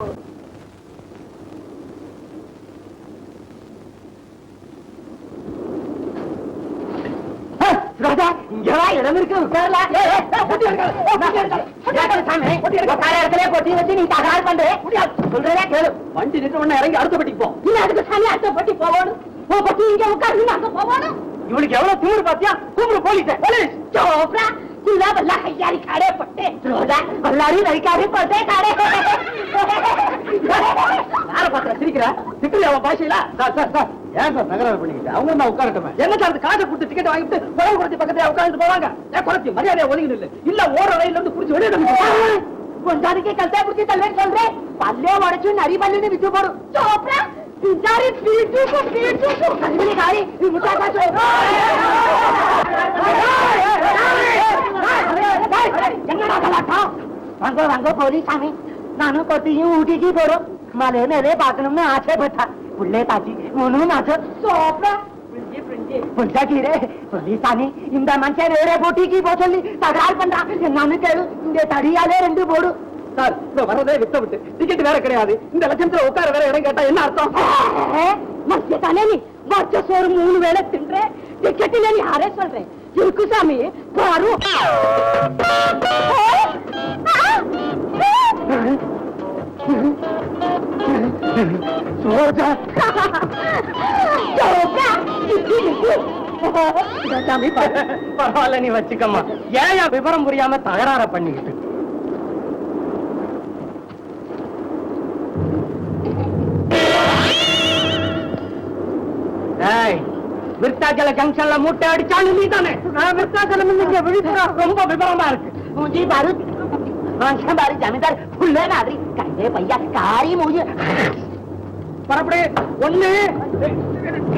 இடம் இருக்கு கொட்டி வச்சு நீ தகராறு பண்ற சொல்றதே கேளு. வண்டி நின்று உடனே இறங்கி அடுத்த பட்டிக்கு போ. இல்ல அதுக்கு சாமி அடுத்த பட்டி போகணும். பட்டி இங்க உட்கார்ந்து அங்க போகணும். இவனுக்கு எவ்வளவு திமிரு பாத்தியா? கூப்பிடு போலீஸ். போலீஸ் चोपड़ा तुला बल्ला हजारी खाड़े पट्टे रोजा बल्लारी लड़कारी पट्टे खाड़े யார பாக்குற சிரிக்கிறா? திட்டு அவன் பாஷையில சார் சார் சார் ஏன் சார் நகராறு பண்ணிக்கிட்டு அவங்க நான் உட்காரட்டுமே. என்ன சார் அது காசை கொடுத்து டிக்கெட் வாங்கிட்டு குளம் குளத்தி பக்கத்துல உட்கார்ந்து போவாங்க. ஏன் குளத்தி மரியாதையா ஒதுங்கி இல்ல ஓர ரயில்ல இருந்து புடிச்சு வெளியே கொஞ்சாதிக்கு கல்தா புடிச்சு தள்ளுவேன்னு சொல்றேன். பல்லே உடைச்சு நரி பல்லுன்னு விட்டு போடும். சோப்ரா பிஞ்சாரி பீட்டு கல்வி காரி முட்டாக்கா என்னடா கலாட்டம்? வாங்க வாங்க போலீஸ் சாமி. நானும் கொத்தியும் ஊட்டிக்கு போறோம். மலை மேலே பாக்கணும்னு ஆசைப்பட்டா புள்ளே தாச்சி ஒன்னும் நாச்சோ சோப்ரா புஞ்சா கீரே போலீஸ் சாமி. இந்த மனுஷன் வேற போட்டிக்கு போ சொல்லி தகராறு பண்றான். என்னன்னு கேளு. இந்த தடியாலே 2 போடு. சார் இந்த வரதே வித்த விட்டு டிக்கெட் வேற கிடையாது. இந்த லட்சத்துல உட்கார வேற இடம் கேட்டா என்ன அர்த்தம்? மத்திய தானே நீ வச்ச சோறு 3 வேளை தின்ற டிக்கெட் இல்ல நீ யாரே சொல்றேன் இருக்கு சாமி பாரு. சோஜா சாமி பரவாயில்ல நீ வச்சுக்கம்மா. ஏன் விவரம் புரியாம தகராற பண்ணிக்கிட்டு விருத்தாச்சல ஜங்ஷன்ல மூட்டை அடிச்சாலும் நீ தானே? விருத்தாச்சலம் ரொம்ப விவரமா இருக்கு. மூஞ்சி பாரு மனுஷன் பாரு ஜமீன்தார் புள்ள மாதிரி கண்டே பையா காரி மூஞ்சி. பரப்படு 1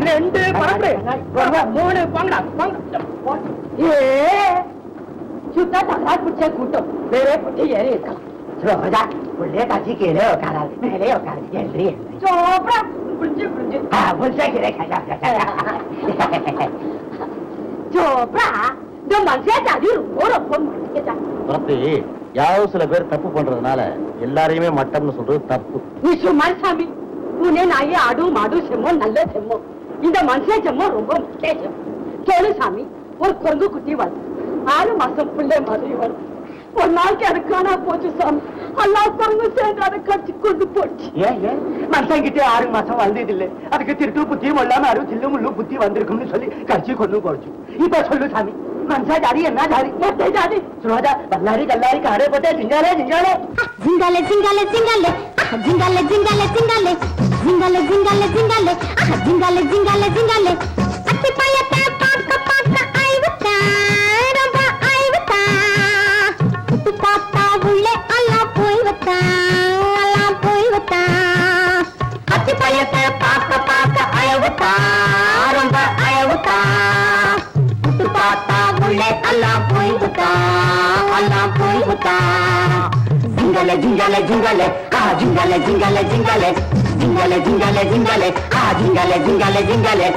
2 பரப்படு 3 போங்கடா சுத்தா தகராறு பிடிச்ச கூட்டம் வேற பிடிச்சி ஏறி இருக்கலாம். ரோஜா புள்ளே காட்சி கீழே உட்காராது மேலே உட்காரு எல்றி சோப்ரா யாரோ சில பேர் தப்பு பண்றதுனால எல்லாரையுமே மட்டம்னு சொல்றது தப்பு. நீ சும்மா சாமி. உன்னே நாயே ஆடு மாடு செம்மோ நல்ல செம்மோ. இந்த மனுஷன் செம்மோ ரொம்ப முக்கிய செம்மோ. கேளு சாமி. ஒரு குரங்கு குட்டி வரும் 6 மாசம் பிள்ளை மாதிரி வரும். ஒரு நாளைக்கு அது காணா போச்சு சாமி. அல்லா குரங்கு சேர்ந்து அதை கட்சி கொண்டு போச்சு. ஏன் மனுஷன் கிட்டே 6 மாசம் வந்தது இல்ல. அதுக்கு திருட்டு புத்தியும் இல்லாம அரு சில்லு முள்ளு புத்தி வந்திருக்கும்னு சொல்லி கட்சி கொண்டு போச்சு. இப்ப சொல்லு சாமி மனுஷா ஜாதி என்ன ஜாதி? ஜாதி சுரோஜா பல்லாரி கல்லாரி காரே போட்டே சிங்காலே சிங்காலே ஜிங்காலே ஜிங்காலே ஜிங்காலே ஜிங்காலே ஜிங்காலே ஜிங்காலே ஜிங்காலே ஜிங்காலே ஜிங்காலே ஜிங்காலே ஜிங்காலே ஜிங்காலே அத்தி பையத்தை பாக்க பாக்க ஐவத்தா ரொம்ப ஐவத்தா புட்டு பாத்தா உள்ளே எல்லாம் போய் வத்தா எல்லாம் போய் வத்தா அத்தி பையத்தை பாக்க பாக்க அயவுத்தா ரொம்ப அயவுத்தா புட்டு பாத்தா உள்ளே எல்லாம் போய் வத்தா எல்லாம் போய் வத்தா ஜிங்கலே ஜிங்கலே ஜிங்கலே ஜிங்கலே ஜிங்கலே ஜிங்கலே ஜிங்கலே ஜிங்கலே ஜிங்கலே ஜிங்கலே ஜிங்கலே ஜிங்கலே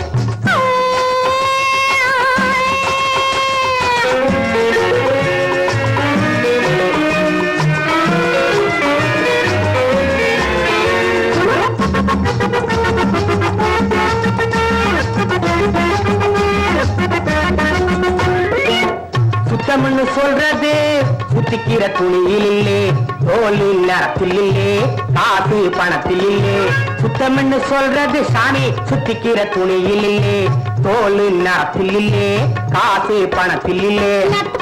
சுத்தம்னு சொல்றது சுத்திக்கிற துணியில் இல்லே தோலில் நிறத்தில் இல்லே காசு பணத்தில் இல்லே. சுத்தம்னு சொல்றது சாமி சுத்திக்கிற துணியில் இல்லே தோலில் நிறத்தில் இல்லே காசு பணத்தில் இல்லே.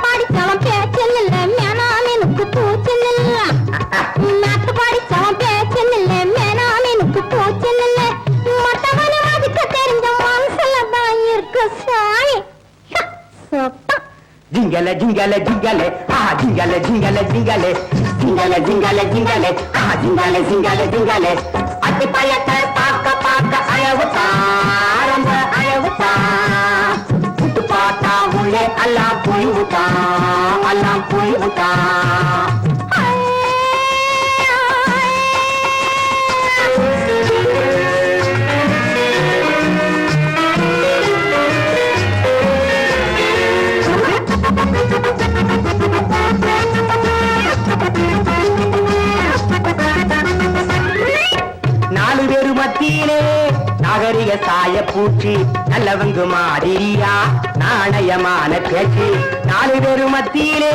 படிச்சவன் பேச்சில் இல்ல மேனானுக்கு பூச்சில் இல்ல. படிச்சவன் பேச்சில் இல்ல மேனானுக்கு பூச்சில் இல்ல. மற்றவனை மதிக்க தெரிஞ்ச மனசுல தான் இருக்கு சாமி. ஜிங்கலே ஜிங்கலே ஜிங்கலே ஜிங்கலே ஜிங்கலே ஜிங்கலே ஜிங்கலே ஜிங்கலே ஜிங்கலே ஜிங்கலே ஜிங்கலே ஜிங்கலே அத்தி பையத்தை பாக்க பாக்க அயவுத்தா ரொம்ப அயவுத்தா புட்டு பாத்தா உள்ளே எல்லாம் போய் விட்டா எல்லாம் போய் விட்டா. மத்தியிலே நாகரிக சாய பூச்சி நல்லவங்க மாதிரியா நாணயமான பேச்சு 4 பேரு மத்தியிலே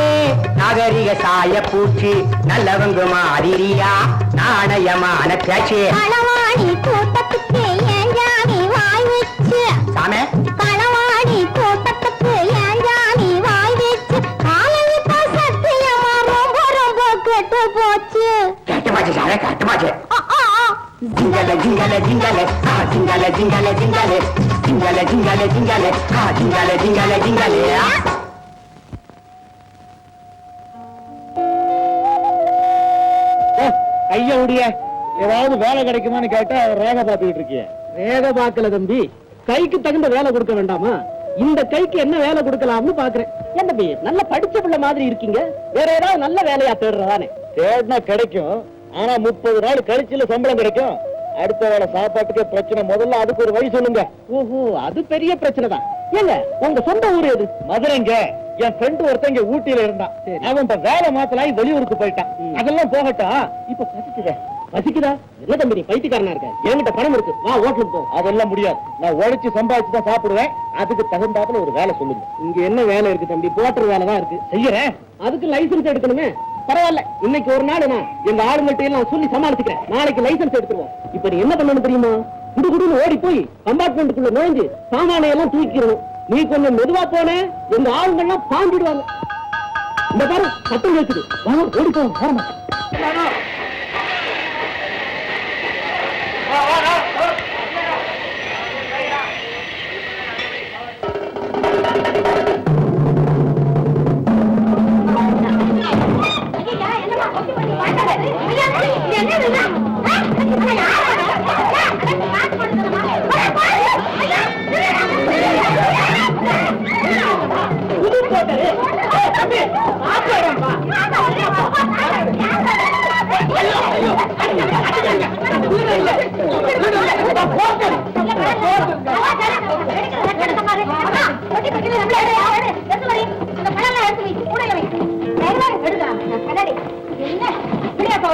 நாகரிக சாய பூச்சி நல்லவங்க மாதிரியா நாணயமான பேச்சு களவாடி தோட்டத்துக்கு ஏஞ்சாமி வாய் வச்சு சாமே களவாடி தோட்டத்துக்கு ஏஞ்சாமி வாய் வச்சு காலையிட்ட சத்தியமா ரொம்ப ரொம்ப கெட்டு போச்சு கேட்டுமாச்சு சாமே கேட்டுமாச்சு ஜிங்கல ஜிங்கல ஜிங்கல ஜிங்கல ஜிங்கல ஜிங்கல ஜிங்கல ஜிங்கல ஜிங்கல ஜிங்கல ஜிங்கல ஜிங்கல கைய உடைய ஏதாவது வேலை கிடைக்குமான்னு கேட்டா ரேக பாத்துக்கிட்டு இருக்கிய. வேக பாக்கல தம்பி, கைக்கு தகுந்த வேலை கொடுக்க வேண்டாமா? இந்த கைக்கு என்ன வேலை கொடுக்கலாம்னு பாக்குறேன். ஏன் தம்பி, நல்ல படிச்ச பிள்ளை மாதிரி இருக்கீங்க, வேற ஏதாவது நல்ல வேலையா தேடுறதானே? தேடினா கிடைக்கும், ஆனா 30 நாள் கழிச்சுல சம்பளம் கிடைக்கும். அடுத்த வேலை சாப்பாட்டுக்கே பிரச்சனை. முதல்ல அதுக்கு ஒரு வழி சொல்லுங்க. ஓஹோ, அது பெரிய பிரச்சனை தான். ஏங்க, உங்க சொந்த ஊர் எது? மதுரைங்க. என் ஃப்ரெண்ட் ஒருத்தன் இங்க ஊட்டியில இருந்தான். சரி. அவன் இப்ப வேலை மாத்தலாம் வெளியூருக்கு போயிட்டான். அதெல்லாம் போகட்டும். இப்ப பசிக்குதா? என்ன தம்பி, நீ பைத்தியக்காரனா இருக்க? என்கிட்ட பணம் இருக்கு, வா ஹோட்டலுக்கு போ. அதெல்லாம் முடியாது. நான் உழைச்சு சம்பாதிச்சு தான் சாப்பிடுவேன். அதுக்கு தகுந்தாப்புல ஒரு வேலை சொல்லுங்க. இங்க என்ன வேலை இருக்கு தம்பி? போட்டர் வேலை தான் இருக்கு. செய்யறேன். அதுக்கு லைசன்ஸ் எடுக்கணுமே. பரவாயில்ல, இன்னைக்கு ஒரு நாள் நான் எங்க ஆளுங்கள்ட்ட எல்லாம் சொல்லி சமாளிச்சுக்கிறேன். நாளைக்கு லைசன்ஸ் எடுத்துருவோம். இப்ப நீ என்ன பண்ணணும் தெரியுமா? குடுகுடுன்னு ஓடி போய் கம்பார்ட்மெண்ட்டுக்குள்ள நுழைஞ்சு சாமானை எல்லாம் தூக்கிடணும். நீ கொஞ்சம் மெதுவா போன, எங்க ஆளுங்கள்லாம் பாஞ்சிடுவாங்க. இந்த பாரு, சத்தம் கேக்குது. வாங்க, ஓடி போவோம். வரமா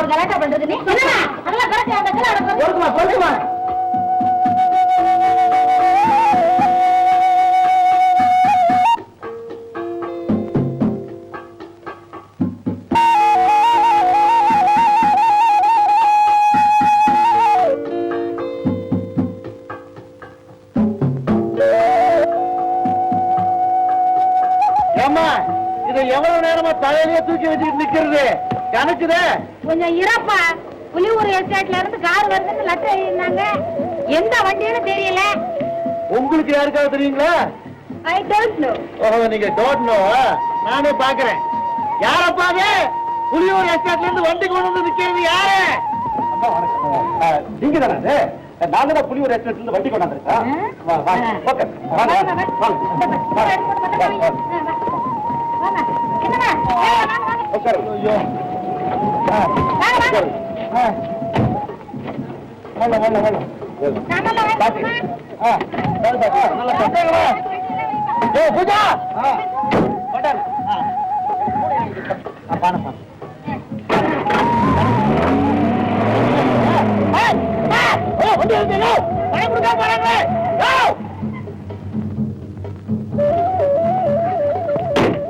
ஒரு கலாட்டா பண்றது நீ அதெல்லாம் எவ்வளவு நேரமா தலையிலேயே தூக்கி வச்சுட்டு நிக்கிறது? கணக்குதே. கொஞ்சம் இறப்பா. புலியூர் எஸ்டேட்ல இருந்து கார் வருதுன்னு லெட்டர் எழுதினாங்க. எந்த வண்டின்னு தெரியல. உங்களுக்கு யாருக்காவது தெரியுங்களா? I don't know. ஓஹோ, நீங்க டோன்ட் நோ. நானே பாக்குறேன். யாரப்பாவே புலியூர் எஸ்டேட்ல இருந்து வண்டி கொண்டு வந்து நிக்கிறது யாரு? நீங்க தானே? நாங்க தான் புலியூர் எஸ்டேட்ல இருந்து வண்டி கொண்டாந்துருக்கோம்.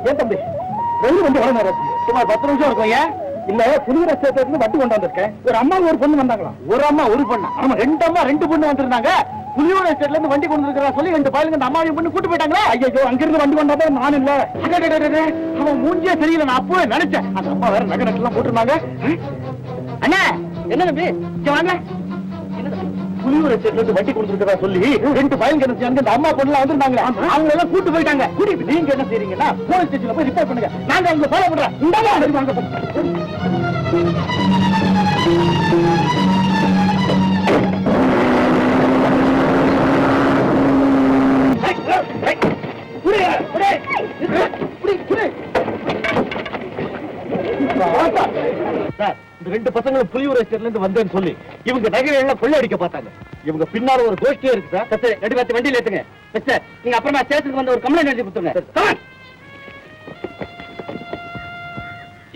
ஏன் தம்பி, வெளிய வண்டி வர சுமார் 10 நிமிஷம் இருக்கும். ஏன் இல்ல, புலியூர் எஸ்டேட்ல இருந்து வண்டி கொண்டு வந்திருக்கேன். ஒரு அம்மா ஒரு பொண்ணு வந்தாங்களா? ஒரு அம்மா ஒரு பொண்ணு. ஆமா, 2 அம்மா 2 பொண்ணு வந்திருந்தாங்க. புலியூர் எஸ்டேட்ல இருந்து வண்டி கொண்டு வந்திருக்கா சொல்லி 2 பயலுங்க அந்த அம்மாவையும் பொண்ணு கூட்டு போயிட்டாங்களே. ஐயோ, அங்கிருந்து வண்டி கொண்டாத நான் இல்ல. அவன் மூஞ்சியே சரியில்லை. நான் அப்பவே நினைச்சேன். அந்த அம்மா வேற நகை நட்டெல்லாம் போட்டிருந்தாங்க. அண்ணா, என்ன தம்பி இங்க வாங்க. புலியூர் எஸ்டேட்ல இருந்து வண்டி கொடுத்துருக்கா சொல்லி 2 பயலுங்க அந்த அம்மா பொண்ணு வந்திருந்தாங்களே, அவங்க எல்லாம் கூட்டு போயிட்டாங்க. நீங்க என்ன செய்றீங்கன்னா போலீஸ் ஸ்டேஷன்ல போய் ரிப்போர்ட் பண்ணுங்க. நாங்க அவங்க ஃபாலோ பண்றோம். இந்த 2 பசங்களும் புலியூர் எஸ்டேட்ல இருந்து வந்தேன்னு சொல்லி இவங்க நகைகளை எல்லாம் கொள்ளையடிக்க பார்த்தாங்க. இவங்க பின்னால ஒரு கோஷ்டியே இருக்கு சார். சரி, ரெடி பார்த்து வண்டியில ஏத்துங்க. மிஸ்டர், நீங்க அப்புறமா ஸ்டேஷனுக்கு வந்து ஒரு கம்ப்ளைண்ட் எழுதி கொடுத்துருங்க.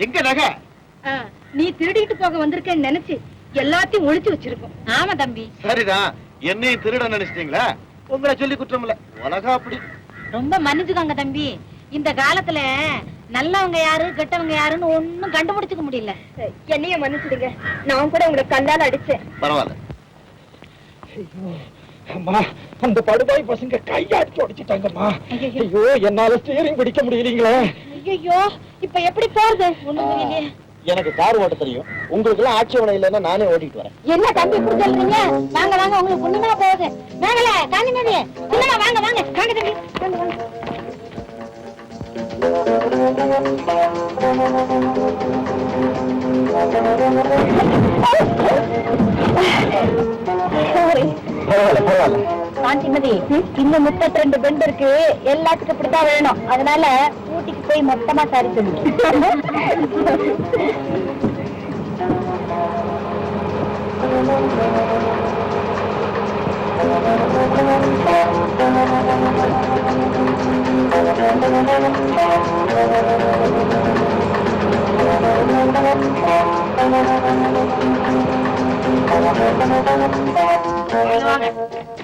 எங்க நகை? நீ திருடிட்டு போக வந்திருக்கேன்னு நினைச்சு எல்லாத்தையும் ஒளிச்சு வச்சிருக்கோம். ஆமா தம்பி. சரிதான், என்னையும் திருட நினைச்சிட்டீங்களா? உங்களை சொல்லி குற்றம் இல்ல, உலகம் அப்படி. ரொம்ப மன்னிச்சுக்கோங்க தம்பி. இந்த காலத்துல நல்லவங்க யாரு கெட்டவங்க யாருன்னு ஒண்ணும் கண்டுபிடிச்சுக்க முடியல. என்னைய மன்னிச்சிடுங்க, நான் கூட உங்களை கல்லால அடிச்சேன். பரவாயில்ல. அம்மா, அந்த படுபாய் பசங்க கையாட்டி உடைச்சிட்டாங்கம்மா. ஐயோ, என்னால ஸ்டீரிங் பிடிக்க முடியலீங்களே. ஐயோ, இப்ப எப்படி போறது? ஒண்ணும் புரியலையே. எனக்கு கார் ஓட்ட தெரியும், உங்களுக்கு எல்லாம் ஆட்சேபனை இல்லைன்னா நானே ஓட்டிட்டு வரேன். என்ன தம்பி இப்படி சொல்றீங்க? வாங்க வாங்க, உங்களுக்கு ஒண்ணுமா போகுது. வாங்கல காந்திமதி, இல்லமா வாங்க வாங்க, வாங்க தம்பி வாங்க வாங்க. பரவாயில்ல பரவாயில்ல. காந்திமதி, இன்னும் 32 பெண்ட் இருக்கு, எல்லாத்துக்கும் இப்படித்தான் வேணும். அதனால ஊட்டிக்கு போய் மொத்தமா சாரி சொல்லு.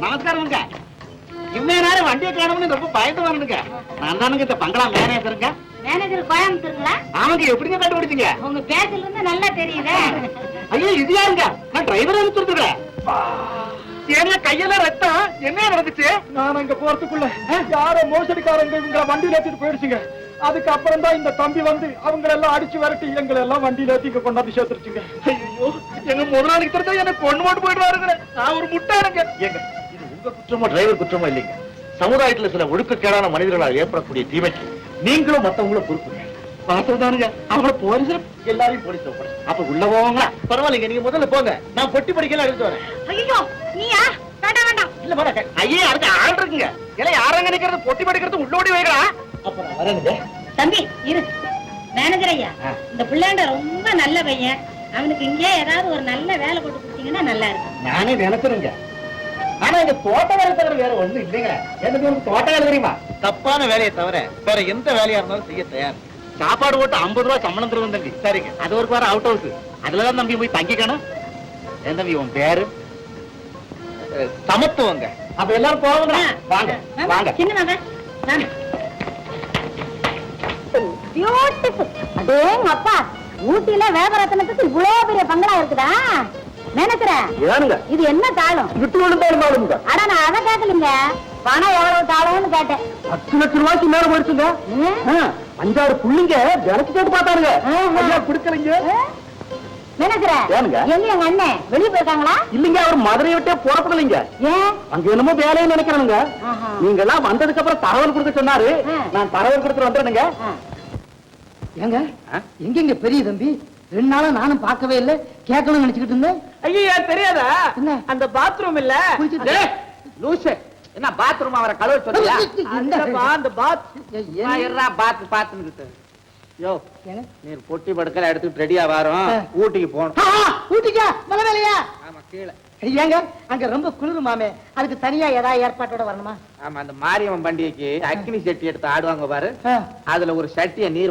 நமஸ்காரம்ங்க. இவ்வளவு நேரம் வண்டியை காணணும்னு ரொம்ப பயந்து வரணுங்க. நான் தானுங்க இந்த பங்களா மேனேஜருங்க. மேனேஜர் கோயம்புத்தூருங்களா? ஆமாங்க, எப்படிங்க கண்டுபிடிச்சீங்க? உங்க பேச்சுல இருந்து நல்லா தெரியுதே. ஐயோ, இது யாருங்க? நான் டிரைவர் அனுப்பிச்சுருக்கேன். என்ன கையெல்லாம் ரத்தம், என்ன நடந்துச்சு? நான் அங்க போறதுக்குள்ள யாரோ மோசடிக்காரங்க இவங்க வண்டியில ஏத்திட்டு போயிடுச்சுங்க. அதுக்கப்புறம் தான் இந்த தம்பி வந்து அவங்க எல்லாம் அடிச்சு விரட்டி எங்களை எல்லாம் வண்டியில ஏத்தி இங்க கொண்டாந்து சேர்த்துருச்சுங்க. ஐயோ, எங்க முதலாளிக்கு தெரிஞ்சா என்ன கொண்டு போட்டு போயிடுவாருங்க. நான் ஒரு முட்டாளுங்க. ஏங்க, இது உங்க குற்றமோ டிரைவர் குற்றமோ இல்லைங்க. சமுதாயத்துல சில ஒழுக்கக்கேடான மனிதர்களால் ஏற்படக்கூடிய தீமைக்கு நீங்களும் மத்தவங்களும் பொறுப்புங்க. பார்த்ததானுங்க, அவங்கள போலீஸ் எல்லாரையும் போலீஸ் அப்ப உள்ள போவாங்களா? பரவாயில்லைங்க, நீங்க முதல்ல போங்க, நான் பொட்டி படிக்கலாம் எடுத்து வரேன். ஐயோ, நீயா? வேண்டாம் வேண்டாம். இல்ல மேடம், ஐயே அடுத்து ஆள் இருக்குங்க. எல்லாம் யாரங்க நிக்கிறது, பொட்டி படிக்கிறது உள்ளோடி வைக்கிறா. அப்ப நான் வரேனுங்க. தம்பி இரு. மேனேஜர் ஐயா, இந்த பிள்ளைண்ட ரொம்ப நல்ல பையன். அவனுக்கு இங்கே ஏதாவது ஒரு நல்ல வேலை போட்டு கொடுத்தீங்கன்னா நல்லா இருக்கும். நானே நினைக்கிறேங்க. ஆனா இந்த தோட்ட வேலை தவிர வேற ஒண்ணும் இல்லைங்க. எனக்கு ஒரு தோட்ட வேலை தெரியுமா? தப்பான வேலையை தவிர வேற எந்த வேலையா இருந்தாலும் செய்ய தயார். சாப்பாடு போட்டு 50 ரூபாய் சம்பளம் தருவோம் தம்பி. சரிங்க, அது ஒரு வாரம் அவுட் ஹவுஸ், அதுலதான் தம்பி போய் தங்கிக்கணும். ஏன் தம்பி உன் பேரு? சமத்துவங்க. அப்ப எல்லாரும் போவாங்க. வாங்க வாங்க. சின்ன வாங்க. பியூட்டிஃபுல். அடேங்க அப்பா, ஊட்டியில வேகரத்னத்துக்கு இவ்வளவு பெரிய பங்களா இருக்குதா? மேனேஜர், இது என்ன தாளம்? அட, நான் அதை கேட்கலீங்க. பணம் எவ்வளவு தாளம்னு கேட்டேன். 10 லட்சம் ரூபாய்க்கு மேல போயிடுச்சுங்க. 5-6 புள்ளிங்க விலைக்கு கேட்டு பார்த்தாருங்க. குடுக்கலைங்க. மேனேஜர், எங்க எங்க அண்ணன் வெளியே போயிருக்காங்களா? இல்லைங்க, அவர் மதுரையை விட்டே புறப்படலைங்க. ஏன்? அங்க என்னமோ வேலையை நினைக்கிறானுங்க. நீங்க எல்லாம் வந்ததுக்கு அப்புறம் தகவல் கொடுக்க சொன்னாரு. நான் தகவல் கொடுத்துட்டு வந்துடுறேங்க. ஏங்க, எங்க பெரிய தம்பி 2 நாளா நானும் பார்க்கவே இல்ல, கேட்கணும்னு நினைச்சுக்கிட்டு இருந்தேன். ஐயா, தெரியாதா? என்ன? அந்த பாத்ரூம் இல்ல, லூசு, என்ன பாத்ரூம் அவரை கழுவ சொல்லியா? அந்த பாத் பாத்துன்னு யோ, நீ பொட்டி படுக்கல எடுத்துட்டு ரெடியா வரோம். ஊட்டிக்கு போகணும். ஊட்டிக்கா? மலை வேலையா? ஆமா, கீழே. ஏங்க, அங்க ரொம்ப குளிர் மாமே, அதுக்கு தனியா ஏதாவது ஏற்பாட்டோட வரணுமா? ஆமா, அந்த மாரியம்மன் பண்டிகைக்கு அக்னி சட்டி எடுத்து ஆடுவாங்க பாரு, அதுல ஒரு சட்டியை நீர்